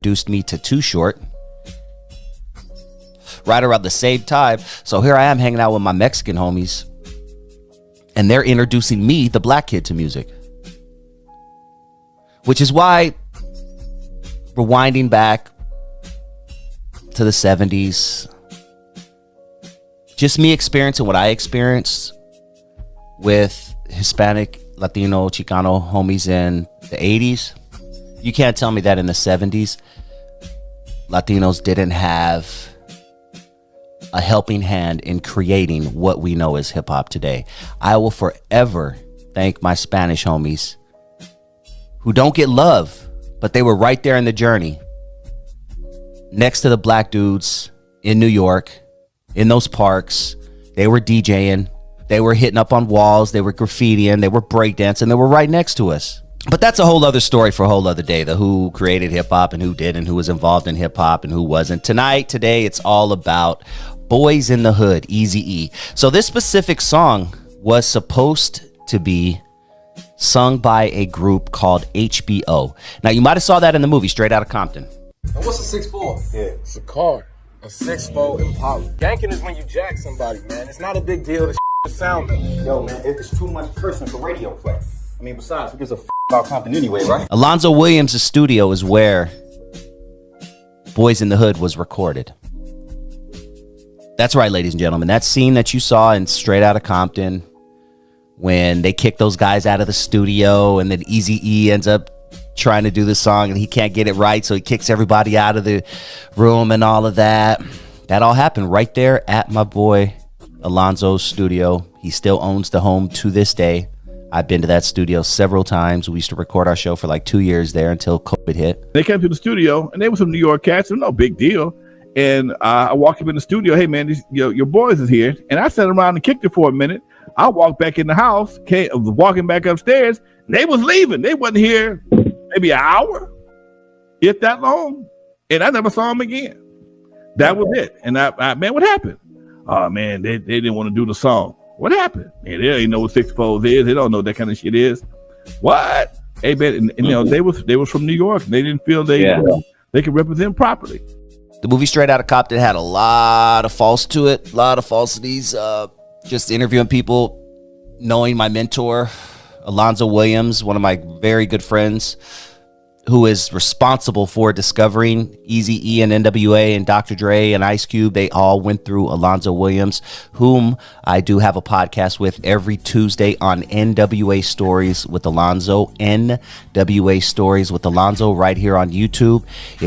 introduced me to Too Short. Right around the same time. So here I am hanging out with my Mexican homies. And they're introducing me, the black kid, to music. Which is why, rewinding back to the 70s, just me experiencing what I experienced with Hispanic, Latino, Chicano homies in the 80s. You can't tell me that in the 70s, Latinos didn't have a helping hand in creating what we know as hip hop today. I will forever thank my Spanish homies who don't get love, but they were right there in the journey. Next to the black dudes in New York, in those parks. They were DJing. They were hitting up on walls. They were graffitiing. They were breakdancing. They were right next to us. But that's a whole other story for a whole other day. The who created hip hop and who did and who was involved in hip hop and who wasn't. Today, it's all about Boyz N The Hood, Eazy-E. So this specific song was supposed to be sung by a group called HBO. Now, you might have saw that in the movie Straight Outta Compton. And what's a 6'4"? Yeah, it's a car. A 6'4" Impala. Yanking is when you jack somebody, man. It's not a big deal. The is sounding. Yo, man, it's too much cursing for radio play. I mean, besides, who gives a about Compton anyway, right? Alonzo Williams' studio is where Boyz N The Hood was recorded. That's right, ladies and gentlemen. That scene that you saw in Straight Outta Compton when they kick those guys out of the studio and then Eazy-E ends up trying to do the song and he can't get it right, so he kicks everybody out of the room and all of that. That all happened right there at my boy Alonzo's studio. He still owns the home to this day. I've been to that studio several times. We used to record our show for like 2 years there until COVID hit. They came to the studio and they were some New York cats. It was no big deal. And I walked up in the studio. Hey, man, your boys is here. And I sat around and kicked it for a minute. I walked back in the house, walking back upstairs. And they was leaving. They wasn't here maybe an hour, if that long. And I never saw them again. That was it. And I man, what happened? Oh, man, they didn't want to do the song. What happened? Man, they don't know what 6'4" is. They don't know what that kind of shit is. What? Hey, man, and you know, they was from New York. And they didn't feel they could represent properly. The movie Straight Outta Compton had a lot of false to it, a lot of falsities. Just interviewing people, knowing my mentor, Alonzo Williams, one of my very good friends, who is responsible for discovering Eazy-E and NWA and Dr. Dre and Ice Cube. They all went through Alonzo Williams, whom I do have a podcast with every Tuesday on NWA Stories with Alonzo, NWA Stories with Alonzo, right here on YouTube. If